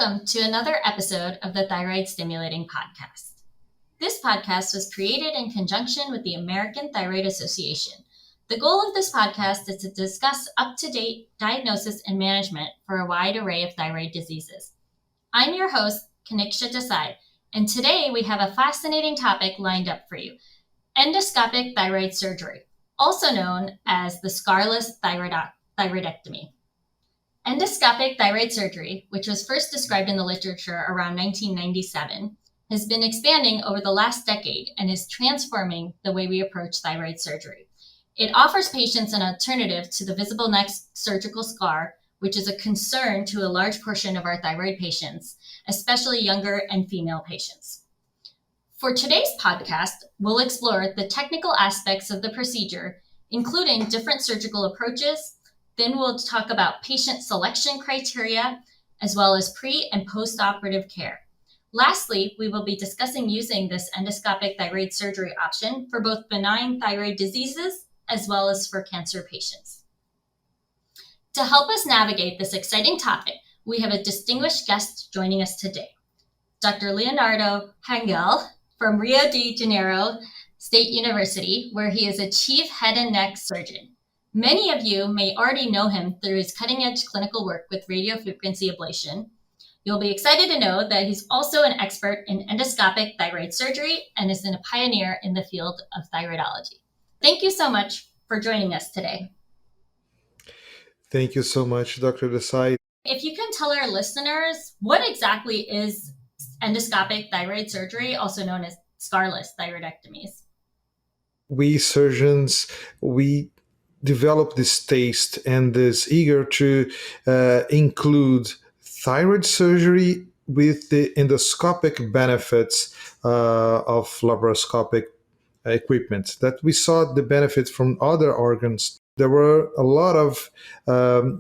Welcome to another episode of the Thyroid Stimulating Podcast. This podcast was created in conjunction with the American Thyroid Association. The goal of this podcast is to discuss up-to-date diagnosis and management for a wide array of thyroid diseases. I'm your host, Kaniksha Desai, and today we have a fascinating topic lined up for you: endoscopic thyroid surgery, also known as the Scarless Thyroidectomy. Endoscopic thyroid surgery, which was first described in the literature around 1997, has been expanding over the last decade and is transforming the way we approach thyroid surgery. It offers patients an alternative to the visible neck surgical scar, which is a concern to a large portion of our thyroid patients, especially younger and female patients. For today's podcast, we'll explore the technical aspects of the procedure, including different surgical approaches. Then we'll talk about patient selection criteria, as well as pre- and post-operative care. Lastly, we will be discussing using this endoscopic thyroid surgery option for both benign thyroid diseases as well as for cancer patients. To help us navigate this exciting topic, we have a distinguished guest joining us today, Dr. Leonardo Rangel from Rio de Janeiro State University, where he is a chief head and neck surgeon. Many of you may already know him through his cutting-edge clinical work with radiofrequency ablation. You'll be excited to know that he's also an expert in endoscopic thyroid surgery and is a pioneer in the field of thyroidology. Thank you so much for joining us today. Thank you so much, Dr. Desai. If you can tell our listeners, what exactly is endoscopic thyroid surgery, also known as Scarless thyroidectomies? We surgeons, we develop this taste and this eager to include thyroid surgery with the endoscopic benefits of laparoscopic equipment, that we saw the benefit from other organs. There were a lot of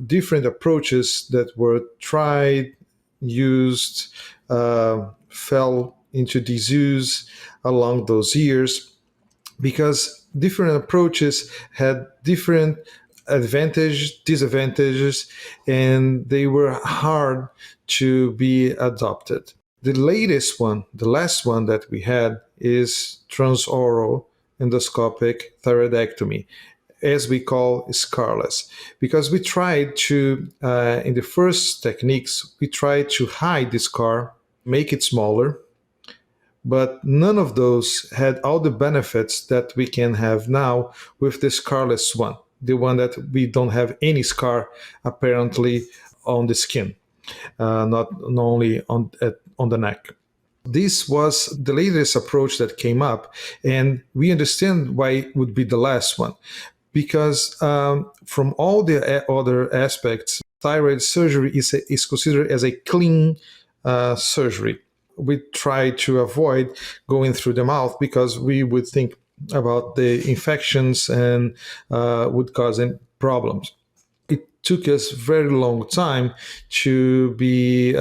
different approaches that were tried, used, fell into disuse along those years, because different approaches had different advantages, disadvantages, and they were hard to be adopted. The latest one, the last one that we had, is transoral endoscopic thyroidectomy, as we call Scarless, because we tried to, in the first techniques, we tried to hide the scar, make it smaller, but none of those had all the benefits that we can have now with the Scarless one, the one that we don't have any scar apparently on the skin, not only on the neck. This was the latest approach that came up, and we understand why it would be the last one, because from all the other aspects, thyroid surgery is considered as a clean surgery. We try to avoid going through the mouth because we would think about the infections and would cause problems. It took us very long time to be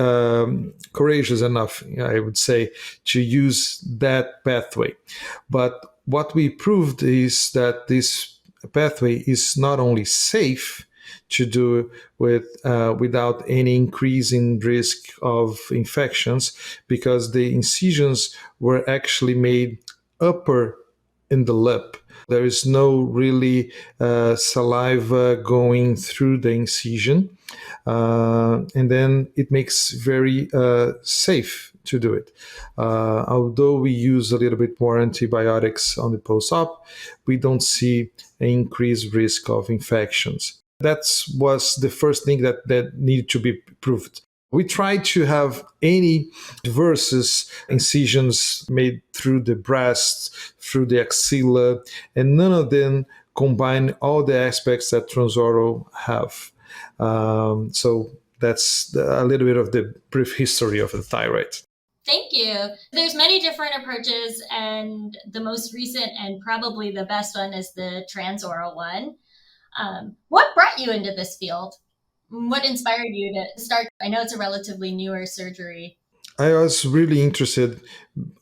courageous enough, I would say, to use that pathway. But what we proved is that this pathway is not only safe to do without any increasing risk of infections, because the incisions were actually made upper in the lip. There is no really saliva going through the incision, and then it makes very safe to do it. Although we use a little bit more antibiotics on the post-op, we don't see an increased risk of infections. That was the first thing that needed to be proved. We tried to have any versus incisions made through the breast, through the axilla, and none of them combine all the aspects that Transoral have. So that's a little bit of the brief history of the thyroid. Thank you. There's many different approaches, and the most recent and probably the best one is the transoral one. What brought you into this field? What inspired you to start? I know it's a relatively newer surgery. I was really interested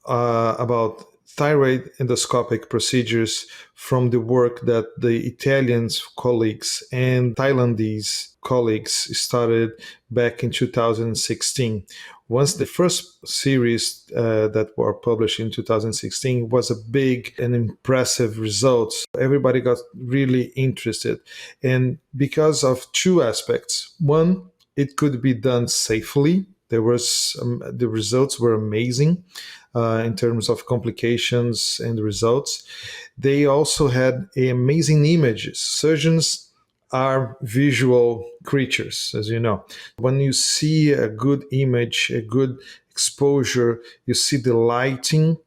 about thyroid endoscopic procedures from the work that the Italian colleagues and Thailandese colleagues started back in 2016. Once the first series that were published in 2016 was a big and impressive result, everybody got really interested. And because of two aspects. One, it could be done safely. The results were amazing in terms of complications and results. They also had amazing images. Surgeons are visual creatures, as you know. When you see a good image, a good exposure, you see the lighting,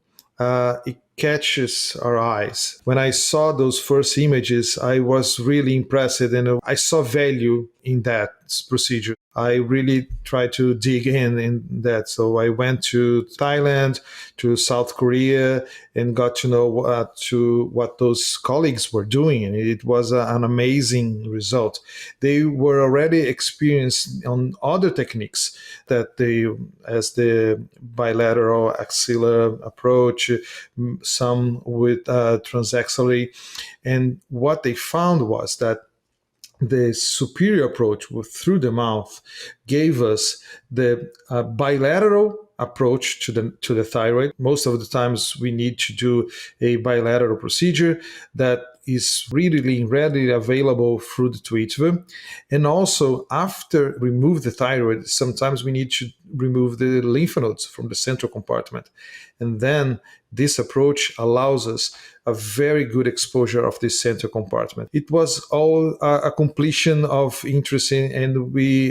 it catches our eyes. When I saw those first images, I was really impressed and I saw value in that procedure. I really tried to dig in that. So I went to Thailand, to South Korea, and got to know what those colleagues were doing. And it was an amazing result. They were already experienced on other techniques as the bilateral axillary approach, some with transaxillary. And what they found was that the superior approach through the mouth gave us the bilateral approach to the thyroid. Most of the times we need to do a bilateral procedure that is really readily available through the tweeter. And also, after remove the thyroid, sometimes we need to remove the lymph nodes from the central compartment. And then this approach allows us a very good exposure of this central compartment. It was all a completion of interest and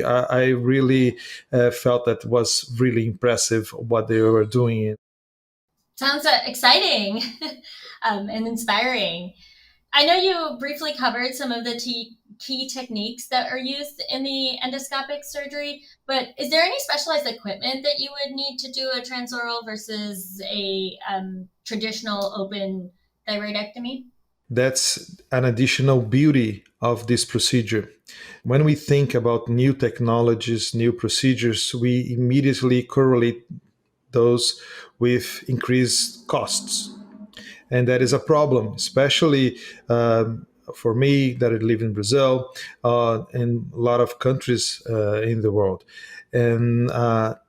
I really felt that was really impressive what they were doing. Sounds exciting and inspiring. I know you briefly covered some of the key techniques that are used in the endoscopic surgery, but is there any specialized equipment that you would need to do a transoral versus a traditional open thyroidectomy? That's an additional beauty of this procedure. When we think about new technologies, new procedures, we immediately correlate those with increased costs. And that is a problem, especially for me that I live in Brazil and a lot of countries in the world. And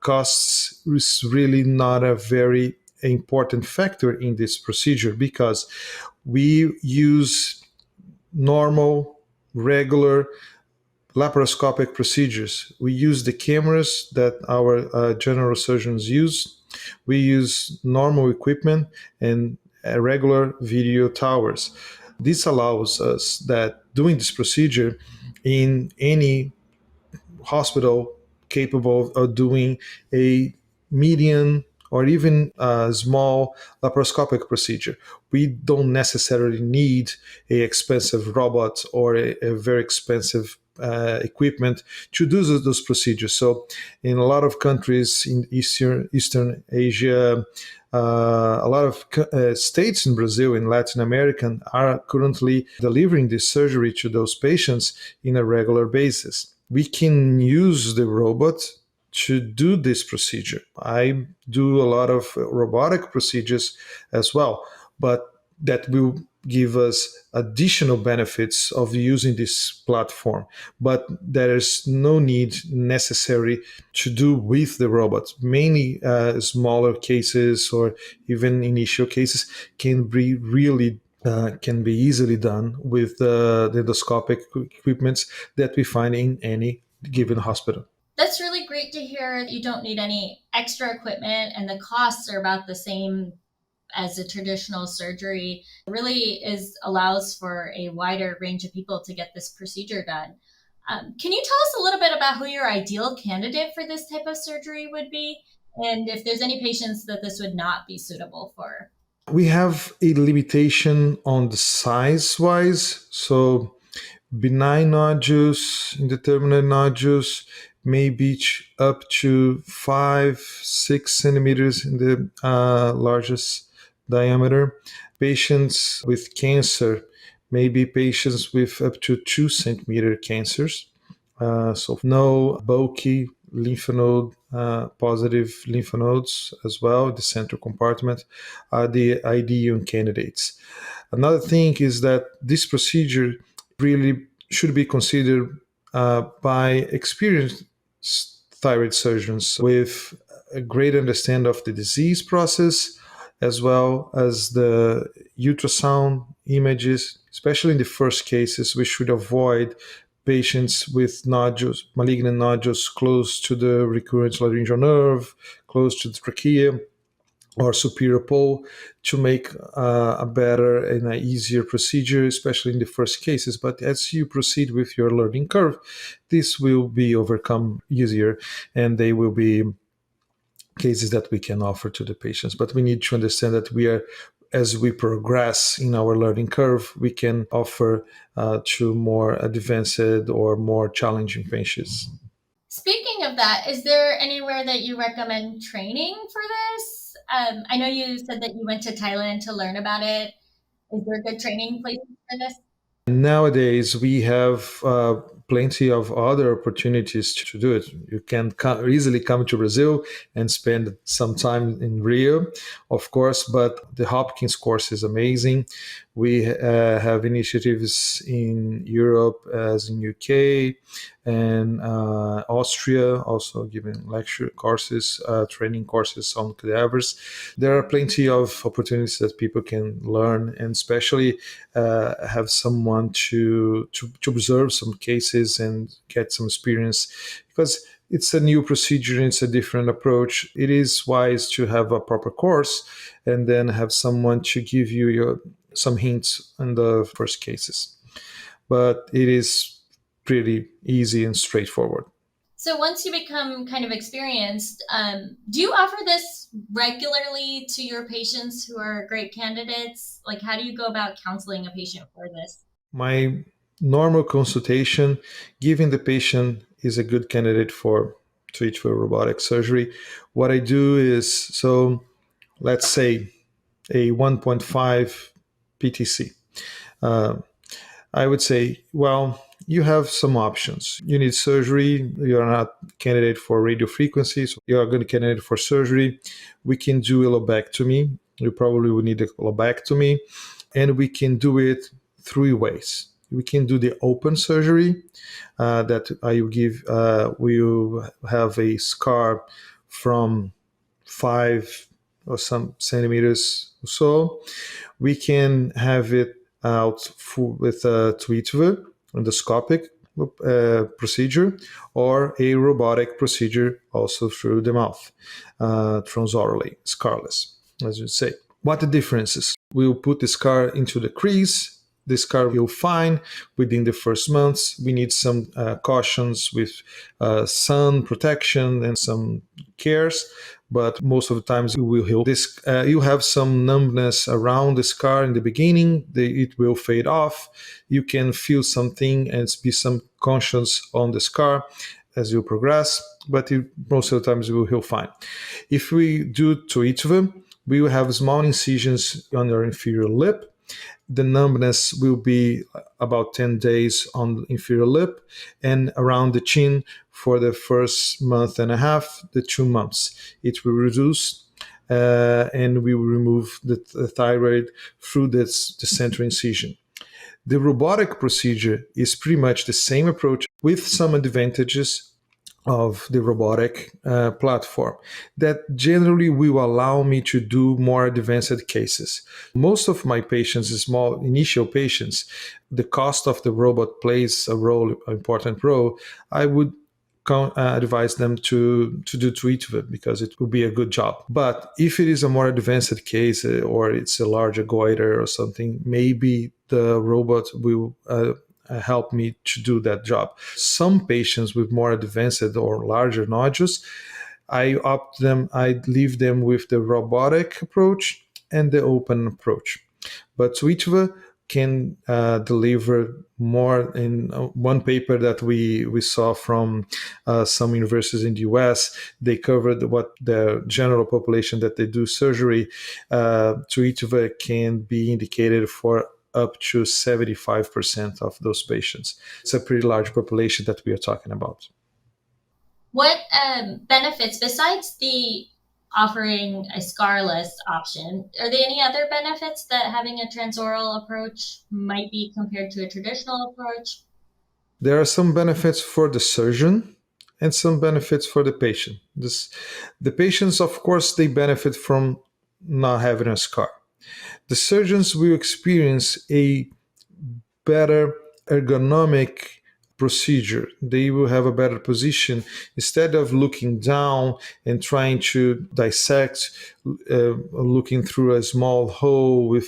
costs is really not a very important factor in this procedure because we use normal, regular laparoscopic procedures. We use the cameras that our general surgeons use. We use normal equipment and regular video towers. This allows us that doing this procedure in any hospital capable of doing a median or even a small laparoscopic procedure. We don't necessarily need a expensive robot or a very expensive equipment to do those procedures. So, in a lot of countries in Eastern Asia, a lot of states in Brazil and Latin America are currently delivering this surgery to those patients in a regular basis. We can use the robot to do this procedure. I do a lot of robotic procedures as well, but that will give us additional benefits of using this platform. But there is no need necessary to do with the robot. Mainly smaller cases or even initial cases can be really can be easily done with the endoscopic equipments that we find in any given hospital. That's really great to hear. You don't need any extra equipment and the costs are about the same as a traditional surgery. It really allows for a wider range of people to get this procedure done. Can you tell us a little bit about who your ideal candidate for this type of surgery would be, and if there's any patients that this would not be suitable for? We have a limitation on the size wise. So benign nodules, indeterminate nodules may be up to 5-6 centimeters in the largest diameter. Patients with cancer may be patients with up to 2 centimeter cancers. So no bulky lymph node, positive lymph nodes as well, the central compartment, are the ideal candidates. Another thing is that this procedure really should be considered by experienced thyroid surgeons with a great understanding of the disease process, as well as the ultrasound images. Especially in the first cases, we should avoid patients with nodules, malignant nodules close to the recurrent laryngeal nerve, close to the trachea or superior pole, to make a better and an easier procedure, especially in the first cases. But as you proceed with your learning curve, this will be overcome easier, and they will be cases that we can offer to the patients. But we need to understand that as we progress in our learning curve, we can offer to more advanced or more challenging patients. Speaking of that, is there anywhere that you recommend training for this? I know you said that you went to Thailand to learn about it. Is there good training places for this? Nowadays, we have plenty of other opportunities to do it. You can easily come to Brazil and spend some time in Rio, of course, but the Hopkins course is amazing. We have initiatives in Europe, as in UK and Austria, also giving lecture courses, training courses on cadavers. There are plenty of opportunities that people can learn, and especially have someone to observe some cases and get some experience, because it's a new procedure, it's a different approach. It is wise to have a proper course and then have someone to give you some hints in the first cases. But it is pretty easy and straightforward. So once you become kind of experienced, do you offer this regularly to your patients who are great candidates? Like, how do you go about counseling a patient for this? My normal consultation, given the patient is a good candidate for treat for robotic surgery, what I do is, so let's say a 1.5 PTC. I would say, well, you have some options. You need surgery. You are not candidate for radiofrequency, so you are a good candidate for surgery. We can do a lobectomy. You probably will need a lobectomy, and we can do it three ways. We can do the open surgery that I will give. We'll have a scar from 5 or some centimeters or so. We can have it out with a tweeter, endoscopic procedure, or a robotic procedure also through the mouth, transorally, scarless, as you say. What the differences? We'll put the scar into the crease. The scar will fine within the first months. We need some cautions with sun protection and some cares, but most of the times it will heal. This you have some numbness around the scar in the beginning. It will fade off. You can feel something and be some conscience on the scar as you progress, but most of the times it will heal fine. If we do to each of them, we will have small incisions on your inferior lip. The numbness will be about 10 days on the inferior lip and around the chin for the first month and a half, the 2 months. It will reduce and we will remove the thyroid through the central incision. The robotic procedure is pretty much the same approach with some advantages of the robotic platform that generally will allow me to do more advanced cases. Most of my patients, small initial patients, the cost of the robot plays an important role. I would advise them to do tweet because it will be a good job. But if it is a more advanced case or it's a larger goiter or something, maybe the robot will help me to do that job. Some patients with more advanced or larger nodules, I leave them with the robotic approach and the open approach. But Switchva can deliver more. In one paper that we saw from some universities in the US, they covered what the general population that they do surgery. Switchva can be indicated for up to 75% of those patients. It's a pretty large population that we are talking about. What benefits, besides the offering a scarless option, are there any other benefits that having a transoral approach might be compared to a traditional approach? There are some benefits for the surgeon and some benefits for the patient. The patients, of course, they benefit from not having a scar. The surgeons will experience a better ergonomic procedure. They will have a better position instead of looking down and trying to dissect, looking through a small hole with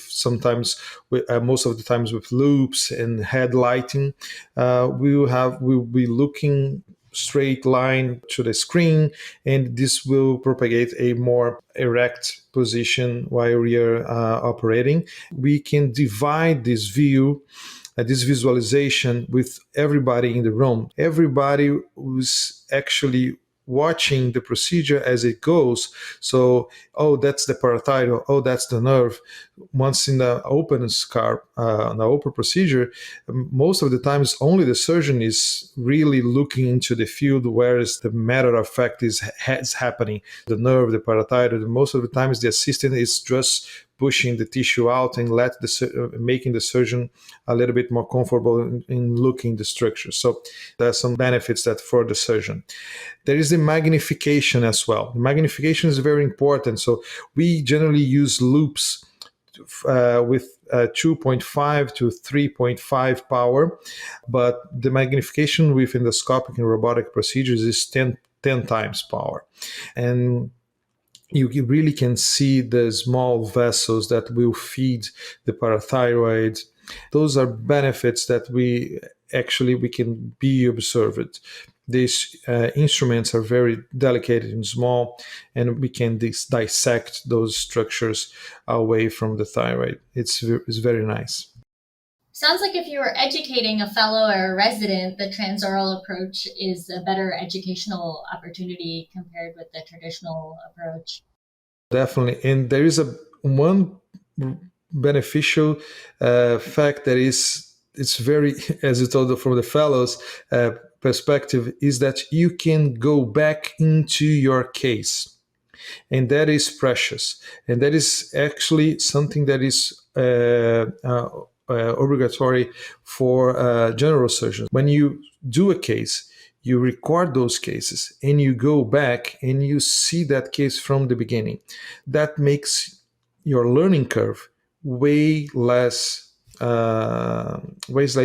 most of the times with loops and headlighting. We'll be looking straight line to the screen, and this will propagate a more erect position while we are operating. We can divide this view, this visualization, with everybody in the room. Everybody who's actually watching the procedure as it goes. So, oh, that's the parathyroid. Oh, that's the nerve. Once in the open scar, the open procedure, most of the times only the surgeon is really looking into the field, whereas the matter of fact is happening. The nerve, the parathyroid. Most of the times the assistant is just pushing the tissue out and making the surgeon a little bit more comfortable in looking the structure. So there are some benefits that for the surgeon. There is the magnification as well. The magnification is very important. So we generally use loops with 2.5 to 3.5 power, but the magnification with endoscopic and robotic procedures is 10 times power. And you really can see the small vessels that will feed the parathyroid. Those are benefits that we can be observed. These instruments are very delicate and small, and we can dissect those structures away from the thyroid. It's very nice. Sounds like if you were educating a fellow or a resident, the transoral approach is a better educational opportunity compared with the traditional approach. Definitely. And there is one beneficial fact that it's very, as you told from the fellows perspective, is that you can go back into your case, and that is precious, and that is actually something that is obligatory for general surgeons. When you do a case, you record those cases and you go back and you see that case from the beginning. That makes your learning curve way less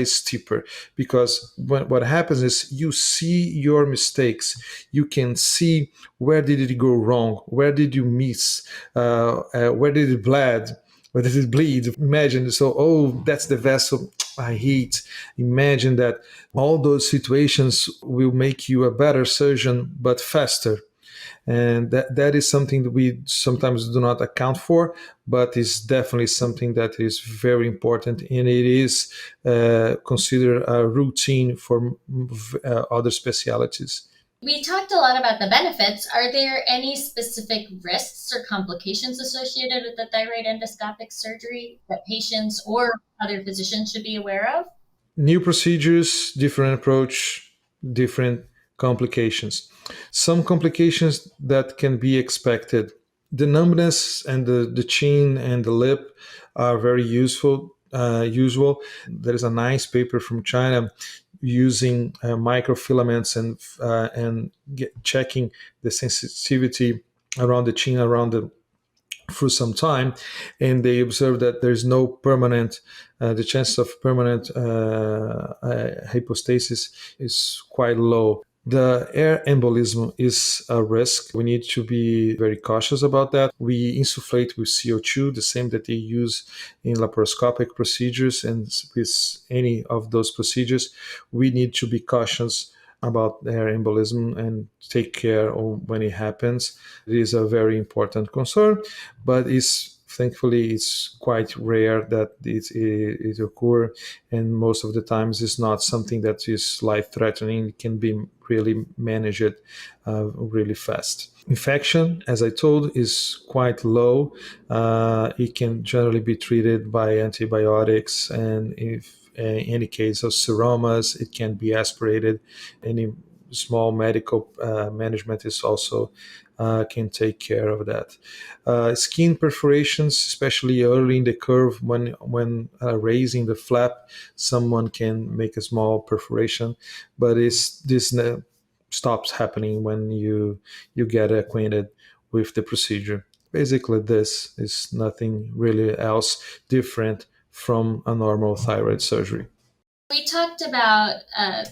steeper, because what happens is you see your mistakes. You can see where did it go wrong, where did you miss, where did it bleed, where did it bleed. Imagine, so, oh, that's the vessel I hate. Imagine that. All those situations will make you a better surgeon, but faster. And that is something that we sometimes do not account for, but is definitely something that is very important, and it is considered a routine for other specialties. We talked a lot about the benefits. Are there any specific risks or complications associated with the thyroid endoscopic surgery that patients or other physicians should be aware of? New procedures, different approach, different complications. Some complications that can be expected. The numbness and the chin and the lip are very usual. There is a nice paper from China using microfilaments and checking the sensitivity around the chin, around the for some time, and they observed that there's no permanent, the chance of permanent hypostasis is quite low. The air embolism is a risk. We need to be very cautious about that. We insufflate with CO2, the same that they use in laparoscopic procedures, and with any of those procedures, we need to be cautious about air embolism and take care of when it happens. It is a very important concern, but thankfully it's quite rare that it occur, and most of the times it's not something that is life-threatening. It can be really managed really fast. Infection, as I told, is quite low. It can generally be treated by antibiotics, and if in any case of seromas, it can be aspirated. Any small medical management is also can take care of that. Skin perforations, especially early in the curve when raising the flap, someone can make a small perforation, but this stops happening when you get acquainted with the procedure. Basically, this is nothing really else different from a normal thyroid surgery. We talked about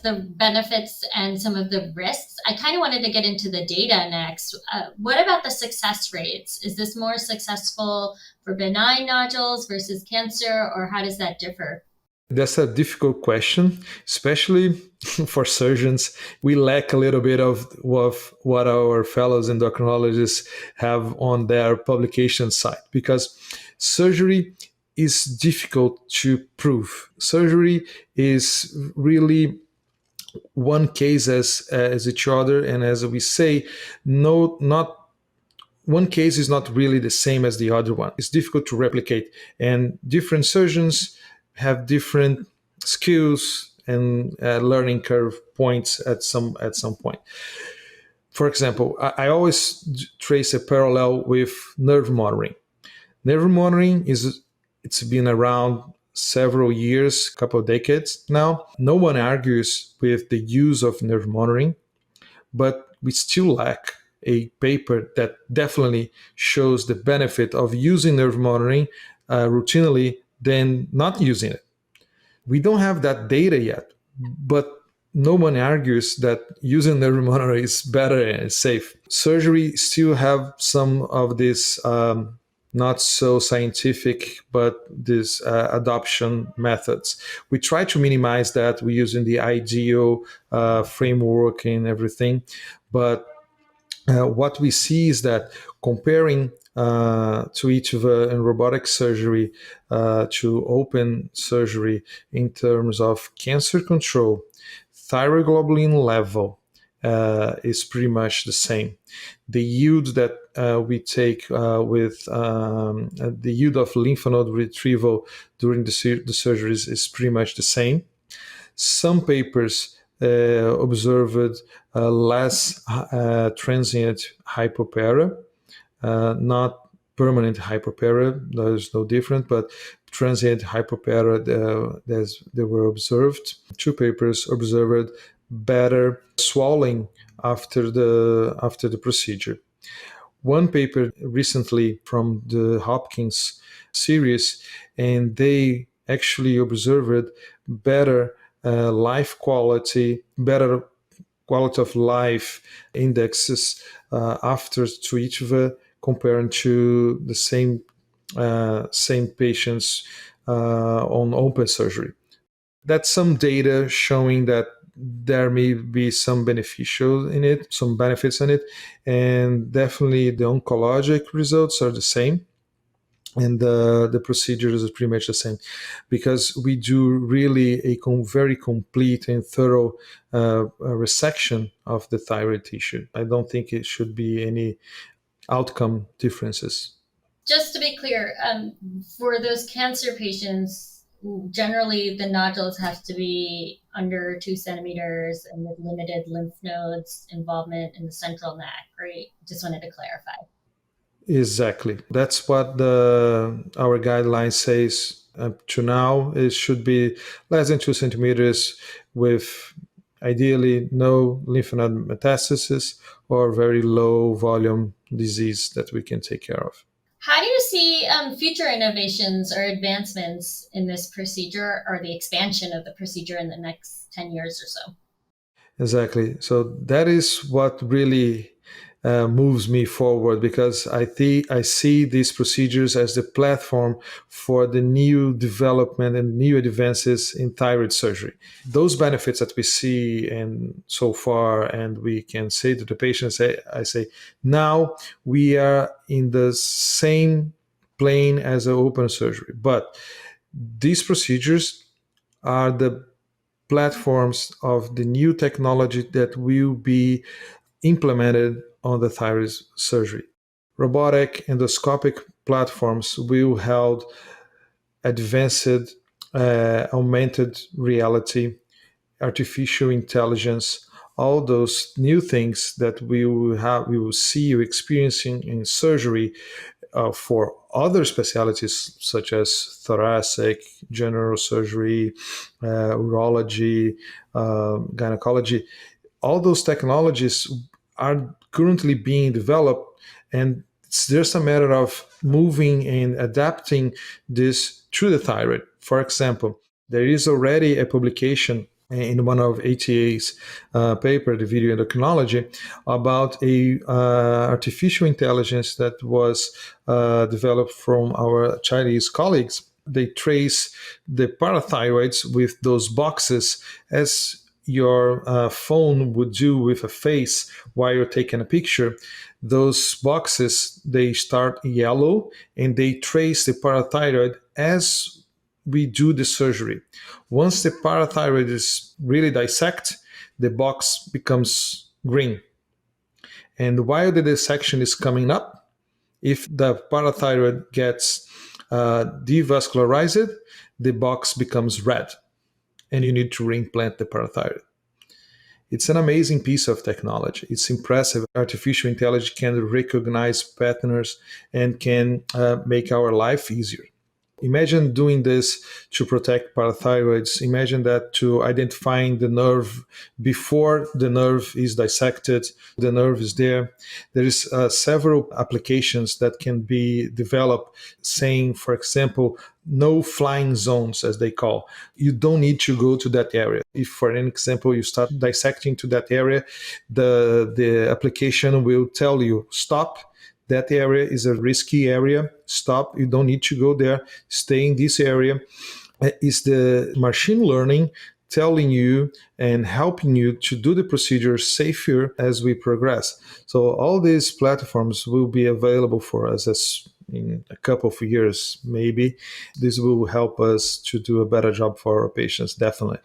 the benefits and some of the risks. I kind of wanted to get into the data next. What about the success rates? Is this more successful for benign nodules versus cancer, or how does that differ? That's a difficult question, especially for surgeons. We lack a little bit of what our fellows endocrinologists have on their publication site, because surgery is difficult to prove. Surgery is really one case as each other, and as we say, no, not one case is not really the same as the other one. It's difficult to replicate, and different surgeons have different skills and learning curve points at some point. For example, I always trace a parallel with nerve monitoring. Nerve monitoring it's been around several years, a couple of decades now. No one argues with the use of nerve monitoring, but we still lack a paper that definitely shows the benefit of using nerve monitoring routinely than not using it. We don't have that data yet, but no one argues that using nerve monitor is better and safe. Surgery still have some of these not so scientific, but these adoption methods. We try to minimize that. We're using the IDEO framework and everything, but what we see is that comparing to each of in robotic surgery to open surgery in terms of cancer control, thyroid globulin level is pretty much the same. The yield that we take with the yield of lymph node retrieval during the surgeries is pretty much the same. Some papers observed less transient hypoparia, not permanent hypoparia. There's no difference, but transient hypoparia they were observed. Two papers observed better swelling after the procedure. One paper recently from the Hopkins series, and they actually observed better life quality, better quality of life indexes after Twichva compared to the same patients on open surgery. That's some data showing that there may be some beneficial in it, some benefits in it, and definitely the oncologic results are the same, and the procedures is pretty much the same, because we do really a very complete and thorough resection of the thyroid tissue. I don't think it should be any outcome differences. Just to be clear, for those cancer patients, generally the nodules have to be under 2 centimeters and with limited lymph nodes involvement in the central neck, right? Just wanted to clarify. Exactly. That's what our guideline says. Up to now, it should be less than 2 centimeters with ideally no lymph node metastasis or very low volume disease that we can take care of. How do you see future innovations or advancements in this procedure, or the expansion of the procedure in the next 10 years or so? Exactly. So that is what really moves me forward, because I see these procedures as the platform for the new development and new advances in thyroid surgery. Those benefits that we see and so far, and we can say to the patients, I say, now we are in the same plane as an open surgery, but these procedures are the platforms of the new technology that will be implemented on the thyroid surgery. Robotic endoscopic platforms will hold advanced augmented reality, artificial intelligence, all those new things that we will see you experiencing in surgery for other specialties such as thoracic, general surgery, urology, gynecology. All those technologies are currently being developed, and it's just a matter of moving and adapting this to the thyroid. For example, there is already a publication in one of ATA's paper, the video endocrinology, about a artificial intelligence that was developed from our Chinese colleagues. They trace the parathyroids with those boxes as your phone would do with a face while you're taking a picture. Those boxes, they start yellow and they trace the parathyroid as we do the surgery. Once the parathyroid is really dissected, the box becomes green. And while the dissection is coming up, if the parathyroid gets devascularized, the box becomes red, and you need to reimplant the parathyroid. It's an amazing piece of technology. It's impressive. Artificial intelligence can recognize patterns and can make our life easier. Imagine doing this to protect parathyroids. Imagine that to identifying the nerve before the nerve is dissected, the nerve is there. There is several applications that can be developed saying, for example, no flying zones, as they call. You don't need to go to that area. If, for an example, you start dissecting to that area, the application will tell you, stop. That area is a risky area. Stop. You don't need to go there. Stay in this area. Is the machine learning telling you and helping you to do the procedure safer as we progress. So all these platforms will be available for us as in a couple of years, maybe. This will help us to do a better job for our patients, definitely.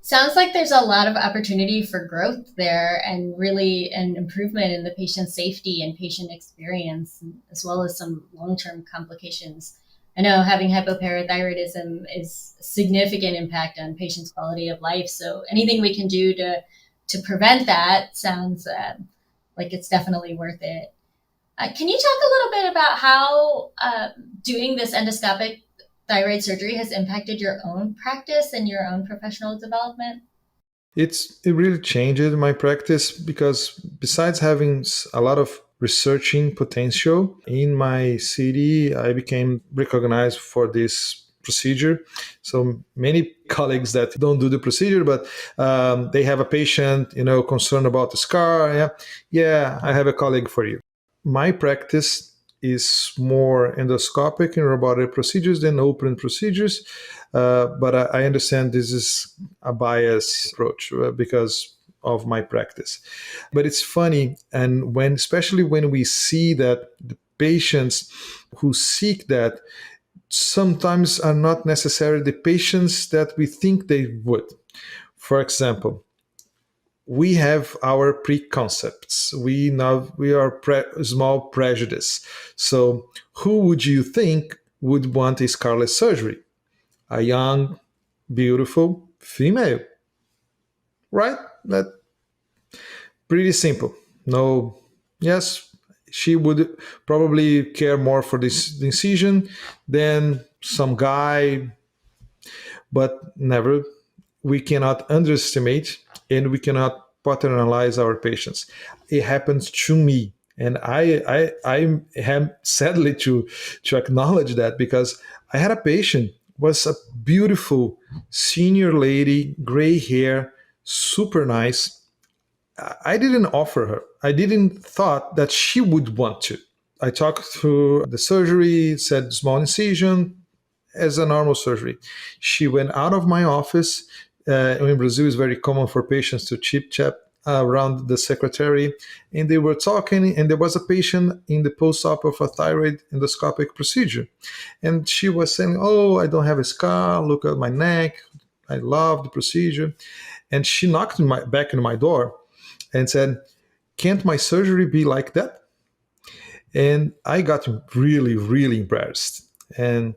Sounds like there's a lot of opportunity for growth there and really an improvement in the patient safety and patient experience, as well as some long-term complications. I know having hypoparathyroidism is a significant impact on patients' quality of life. So anything we can do to prevent that sounds like it's definitely worth it. Can you talk a little bit about how doing this endoscopic thyroid surgery has impacted your own practice and your own professional development? It really changed my practice because besides having a lot of researching potential in my city, I became recognized for this procedure. So many colleagues that don't do the procedure, but they have a patient, concerned about the scar. Yeah, I have a colleague for you. My practice is more endoscopic and robotic procedures than open procedures. But I understand this is a biased approach because of my practice. But it's funny, and especially when we see that the patients who seek that sometimes are not necessarily the patients that we think they would. For example, we have our preconcepts. We are small prejudice. So who would you think would want a Scarlett surgery? A young, beautiful female, right? That pretty simple. No, yes, she would probably care more for this incision than some guy, but never. We cannot underestimate and we cannot paternalize our patients. It happens to me, and I am sadly to acknowledge that because I had a patient was a beautiful senior lady, gray hair, super nice. I didn't offer her. I didn't thought that she would want to. I talked through the surgery, said small incision as a normal surgery. She went out of my office. In Brazil, it's very common for patients to chit chat around the secretary, and they were talking, and there was a patient in the post-op of a thyroid endoscopic procedure, and she was saying, "Oh, I don't have a scar. Look at my neck. I love the procedure," and she knocked back in my door and said, "Can't my surgery be like that?" And I got really, really embarrassed. And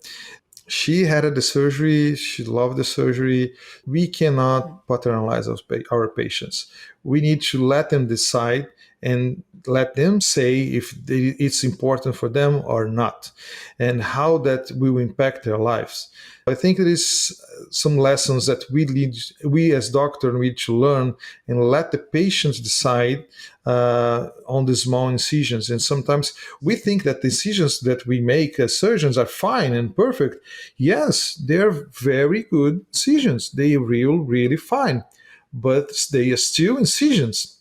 She had the surgery. She loved the surgery. We cannot paternalize our patients. We need to let them decide and let them say if it's important for them or not, and how that will impact their lives. I think there is some lessons that we as doctors need to learn and let the patients decide on the small incisions. And sometimes we think that decisions that we make as surgeons are fine and perfect. Yes, they're very good incisions. They really fine, but they are still incisions.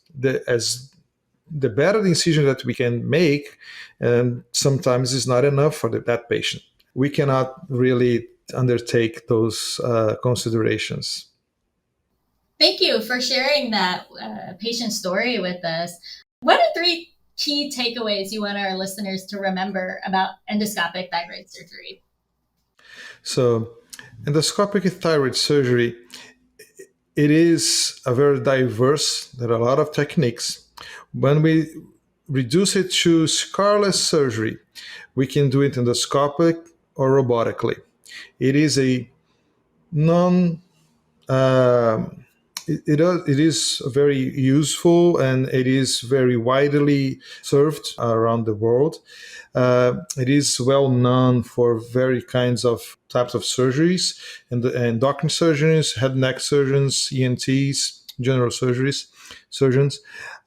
As the better the incision that we can make, sometimes is not enough for that patient. We cannot really undertake those considerations. Thank you for sharing that patient story with us. What are 3 key takeaways you want our listeners to remember about endoscopic thyroid surgery? So, endoscopic thyroid surgery, it is a very diverse. There are a lot of techniques. When we reduce it to scarless surgery, we can do it endoscopic or robotically. It is a non it is very useful, and it is very widely served around the world. It is well known for very kinds of types of surgeries, and endocrine surgeons, head and neck surgeons, ENTs, general surgeons.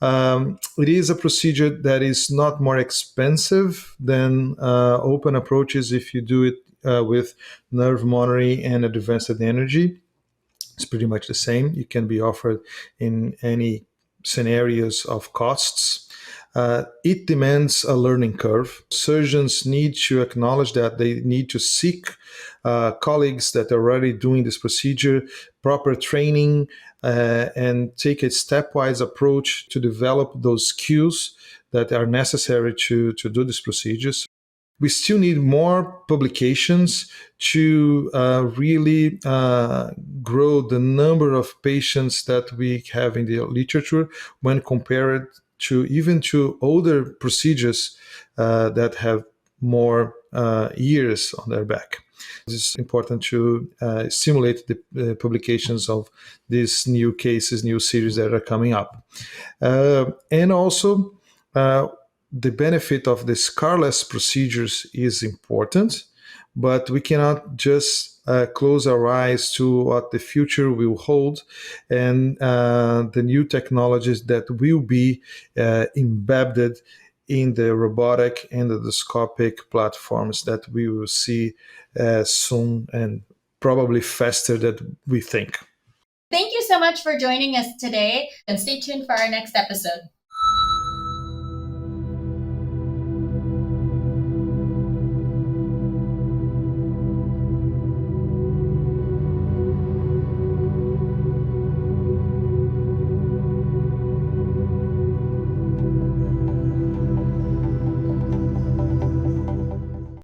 It is a procedure that is not more expensive than open approaches if you do it with nerve monitoring and advanced energy. It's pretty much the same. It can be offered in any scenarios of costs. It demands a learning curve. Surgeons need to acknowledge that they need to seek colleagues that are already doing this procedure, proper training, and take a stepwise approach to develop those skills that are necessary to do these procedures. We still need more publications to really grow the number of patients that we have in the literature when compared to even to older procedures that have more years on their back. It's important to stimulate the publications of these new cases, new series that are coming up. And also, the benefit of the scarless procedures is important, but we cannot just close our eyes to what the future will hold and the new technologies that will be embedded in the robotic and endoscopic platforms that we will see soon, and probably faster than we think. Thank you so much for joining us today, and stay tuned for our next episode.